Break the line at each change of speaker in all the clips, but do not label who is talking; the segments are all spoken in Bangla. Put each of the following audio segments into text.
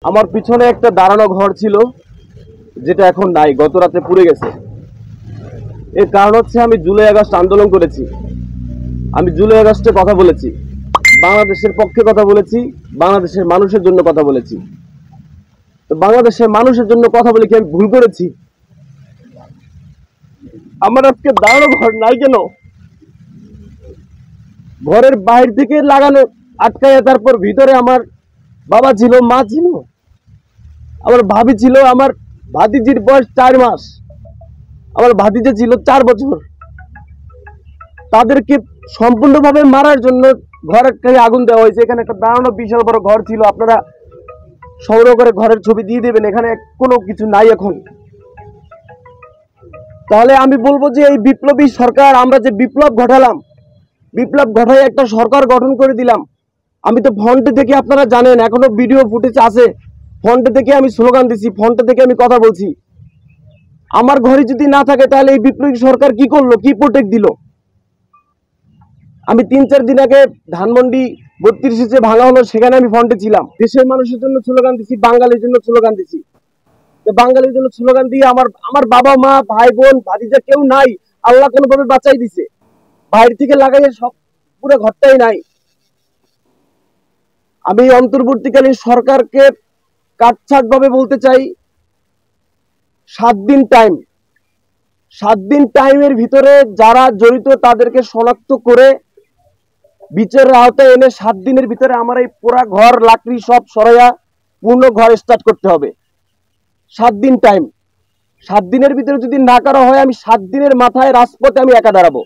আমার পিছনে একটা দাঁড়ানো ঘর ছিল, যেটা এখন নাই, গত রাতে পুড়ে গেছে। এর কারণ হচ্ছে আমি জুলাই আগস্ট আন্দোলন করেছি, আমি জুলাই আগস্টে কথা বলেছি, বাংলাদেশের পক্ষে কথা বলেছি, বাংলাদেশের মানুষের জন্য কথা বলেছি। তো বাংলাদেশের মানুষের জন্য কথা বলে কি আমি ভুল করেছি? আমার আজকে দাঁড়ানো ঘর নাই কেন? ঘরের বাইরে থেকে লাগানো আটকায়, তারপর ভিতরে আমার বাবা ছিল, মা ছিল, আমার ভাবি ছিল, আমার ভাতিজির বয়স 4 মাস, আমার ভাতিজা ছিল 4 বছর। তাদেরকে সম্পূর্ণভাবে মারার জন্য ঘরের আগুন দেওয়া হয়েছে। এখানে একটা দাঁড়ানো বিশাল বড় ঘর ছিল, আপনারা সংগ্রহ করে ঘরের ছবি দিয়ে দেবেন, এখানে কোনো কিছু নাই এখন। তাহলে আমি বলবো যে এই বিপ্লবী সরকার, আমরা যে বিপ্লব ঘটালাম, বিপ্লব ঘটাই একটা সরকার গঠন করে দিলাম। আমি তো ফ্রন্টে থেকে, আপনারা জানেন, এখনো ভিডিও ফুটেজ আছে, ফ্রন্টে থেকে আমি স্লোগান দিচ্ছি, ফ্রন্টে থেকে আমি কথা বলছি। আমার ঘরে যদি না থাকে তাহলে এই বিপ্লবী সরকার কি করলো, কি প্রোটেক্ট দিল? আমি 3-4 দিন আগে ধানমন্ডি 32 যে ভাঙা হলো, সেখানে আমি ফ্রন্টে ছিলাম, দেশের মানুষের জন্য স্লোগান দিচ্ছি, বাঙালির জন্য স্লোগান দিচ্ছি। বাঙালির জন্য স্লোগান দিয়ে আমার বাবা মা ভাই বোন ভাতিজা কেউ নাই, আল্লাহ কোনোভাবে বাঁচাই দিছে। বাইরে থেকে লাগাইয়ে সব পুরো ঘরটাই নাই। আমি অন্তর্বর্তীকালীন সরকারকে কাটছাট ভাবে বলতে চাই, 7 দিন টাইম, 7 দিন টাইমের ভিতরে যারা জড়িত তাদেরকে শনাক্ত করে বিচারের আওতায় এনে 7 দিনের ভিতরে আমার এই পুরা ঘর লাকড়ি সব সরাইয়া পূর্ণ ঘর স্টার্ট করতে হবে। 7 দিন টাইম, 7 দিনের ভিতরে যদি না করা হয়, আমি 7 দিনের মাথায় রাজপথে আমি একা দাঁড়াবো।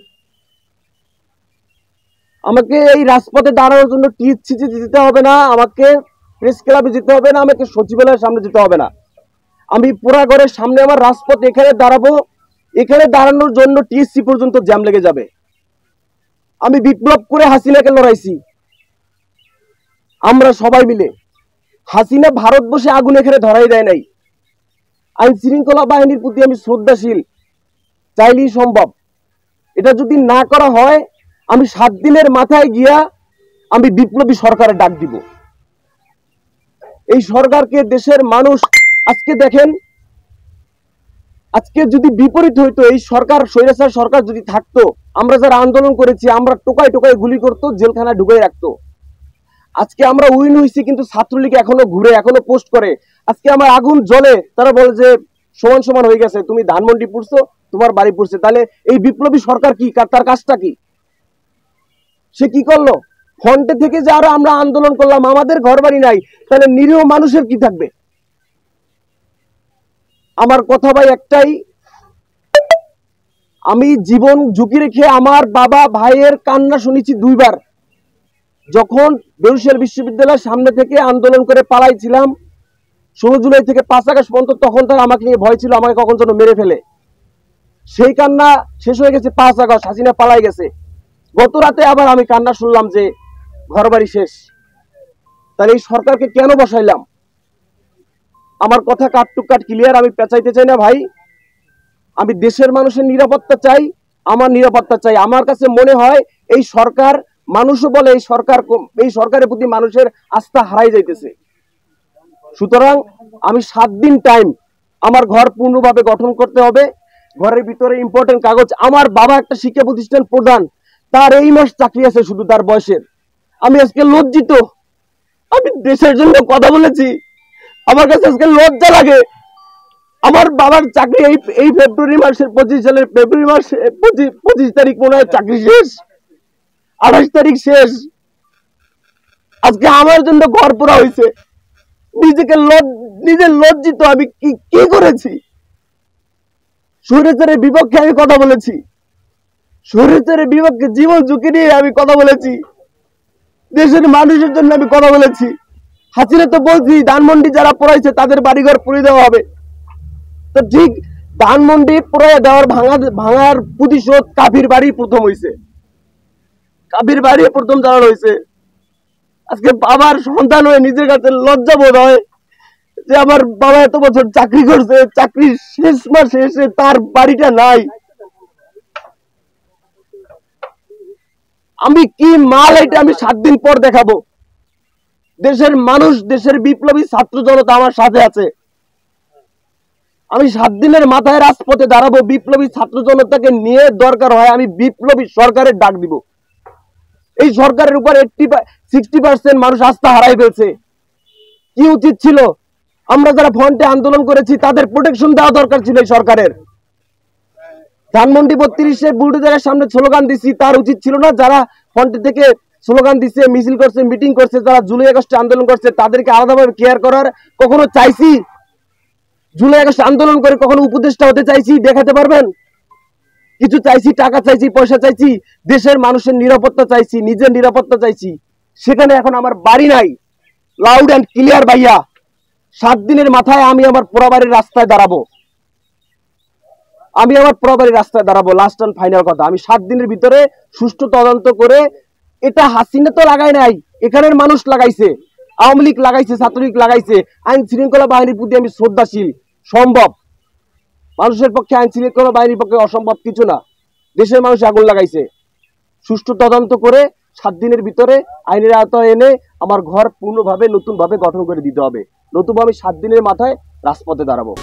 আমাকে এই রাজপথে দাঁড়ানোর জন্য টিএসসিতে যেতে হবে না, আমাকে প্রেস ক্লাবে যেতে হবে না, আমাকে সচিবালয়ের সামনে যেতে হবে না। আমি পুরা ঘরের সামনে আমার রাজপথ এখানে দাঁড়াবো। এখানে দাঁড়ানোর জন্য টিএসসি পর্যন্ত জ্যাম লেগে যাবে। আমি বিপ্লব করে হাসিনাকে লড়াইছি, আমরা সবাই মিলে। হাসিনা ভারতবর্ষে আগুন এখানে ধরাই দেয় নাই। আইন শৃঙ্খলা বাহিনীর প্রতি আমি শ্রদ্ধাশীল, চাইলেই সম্ভব। এটা যদি না করা হয়, আমি 7 দিনের মাথায় গিয়া আমি বিপ্লবী সরকারের ডাক দিব। এই সরকারকে দেশের মানুষ, আজকে দেখেন, আজকে যদি বিপরীত হইতো, এই সরকার স্বৈরাচার সরকার যদি থাকতো, আমরা যারা আন্দোলন করেছি, আমরা টোকায় টোকায় গুলি করতো, জেলখানায় ঢুকাই রাখতো। আজকে আমরা উইন হয়েছি, কিন্তু ছাত্রলীগ এখনো ঘুরে, এখনো পোস্ট করে। আজকে আমার আগুন জ্বলে, তারা বলে যে সমান সমান হয়ে গেছে, তুমি ধানমন্ডি পড়ছো, তোমার বাড়ি পড়ছে। তাহলে এই বিপ্লবী সরকার কি, তার কাজটা কি? সে কি করলো? ফ্রন্টে থেকে যারা আমরা আন্দোলন করলাম, আমাদের ঘর বাড়ি নাই, তাহলে নিরীহ মানুষের কি থাকবে? আমার কথা ভাই একটাই, আমি জীবন ঝুঁকি রেখে আমার বাবা ভাইয়ের কান্না শুনেছি 2 বার। যখন বরিশাল বিশ্ববিদ্যালয়ের সামনে থেকে আন্দোলন করে পালাইছিলাম 16 জুলাই থেকে 5 আগস্ট পর্যন্ত, তখন তারা আমাকে নিয়ে ভয় ছিল, আমাকে কখন যেন মেরে ফেলে। সেই কান্না শেষ হয়ে গেছে 5 আগস্ট, হাসিনা পালাই গেছে। গত রাতে আবার আমি কান্না শুনলাম যে ঘর বাড়ি শেষ। তাহলে এই সরকারকে কেন বসাইলাম? আমার কথা কাট টু কাট ক্লিয়ার, আমি পেঁচাইতে চাই না ভাই। আমি দেশের মানুষের নিরাপত্তা চাই, আমার নিরাপত্তা চাই। আমার কাছে মনে হয় এই সরকার, মানুষও বলে এই সরকারের প্রতি মানুষের আস্থা হারাই যাইতেছে। সুতরাং আমি 7 দিন টাইম, আমার ঘর পূর্ণভাবে গঠন করতে হবে। ঘরের ভিতরে ইম্পর্টেন্ট কাগজ, আমার বাবা একটা শিক্ষা প্রতিষ্ঠান প্রধান, তার এই মাস চাকরি আছে শুধু তার বয়সের। আমি আজকে লজ্জিত, আমি দেশের জন্য কথা বলেছি, আমার কাছে আজকে লজ্জা লাগে। আমার বাবার চাকরি এই ফেব্রুয়ারি মাসের 25 সালের ফেব্রুয়ারি মাসে 25 তারিখ মনে হয় চাকরি শেষ, 28 তারিখ শেষ। আজকে আমার জন্য ঘর পোড়া হয়েছে। নিজে লজ্জিত, আমি কি করেছি? স্বৈরাচারের বিপক্ষে আমি কথা বলেছি, স্বৈরাচারের বিপক্ষে জীবন ঝুঁকি নিয়ে আমি কথা বলেছি, দেশের মানুষের জন্য আমি কথা বলেছি। হাসিনা তো বলছি ধানমন্ডি যারা পড়াইছে তাদের বাড়িঘর পুড়িয়ে দেওয়া হবে। তো ঠিক ধানমন্ডি পুরাইয়া দেওয়ার ভাঙার প্রতিশোধ কাফির বাড়ি প্রথম হয়েছে, কাফির বাড়ি প্রথম দাঁড়ানো হয়েছে। আজকে বাবার সন্তান হয়ে নিজের কাছে লজ্জা বোধ হয় যে আমার বাবা এত বছর চাকরি করছে, চাকরির শেষ মাসে এসে তার বাড়িটা নাই। আমি কি মাল, এটা আমি 7 দিন পর দেখাবো। দেশের মানুষ, দেশের বিপ্লবী ছাত্র জনতা আমার সাথে আছে। আমি 7 দিনের মাথায় রাজপথে দাঁড়াবো, বিপ্লবী ছাত্র জনতাকে নিয়ে দরকার হয় আমি বিপ্লবী সরকারের ডাক দিব। এই সরকারের উপর 60% মানুষ আস্থা হারাই ফেলছে। কি উচিত ছিল? আমরা যারা ফ্রন্টে আন্দোলন করেছি তাদের প্রোটেকশন দেওয়া দরকার ছিল এই সরকারের। ধানমন্ডি 32-এ বুলডোজারের সামনে স্লোগান দিছি, তার উচিত ছিল না? যারা ফ্রন্টে থেকে স্লোগান দিচ্ছে, মিছিল করছে, মিটিং করছে, যারা জুলাই আগস্টে আন্দোলন করছে তাদেরকে আলাদাভাবে কেয়ার করার কখনো চাইছি? জুলাই আগস্ট আন্দোলন করে কখনো উপদেষ্টা হতে চাইছি? দেখাতে পারবেন? কিছু চাইছি? টাকা চাইছি, পয়সা চাইছি, দেশের মানুষের নিরাপত্তা চাইছি, নিজের নিরাপত্তা চাইছি। সেখানে এখন আমার বাড়ি নাই। লাউড অ্যান্ড ক্লিয়ার ভাইয়া, 7 দিনের মাথায় আমি আমার পোড়াবাড়ির রাস্তায় দাঁড়াবো। লাস্ট অ্যান্ড ফাইনাল কথা, আমি 7 দিনের ভিতরে সুষ্ঠু তদন্ত করে, এটা হাসিনা তো লাগাই নাই, এখানের মানুষ লাগাইছে, আওয়ামী লীগ লাগাইছে, ছাত্রলীগ লাগাইছে। আইন শৃঙ্খলা বাহিনীর প্রতি আমি শ্রদ্ধাশীল। সম্ভব, মানুষের পক্ষে আইন শৃঙ্খলা বাহিনীর পক্ষে অসম্ভব কিছু না। দেশের মানুষ আগুন লাগাইছে। সুষ্ঠু তদন্ত করে 7 দিনের ভিতরে আইনের আওতায় এনে আমার ঘর পূর্ণভাবে নতুনভাবে গঠন করে দিতে হবে, নতুবা আমি 7 দিনের মাথায় রাজপথে দাঁড়াবো।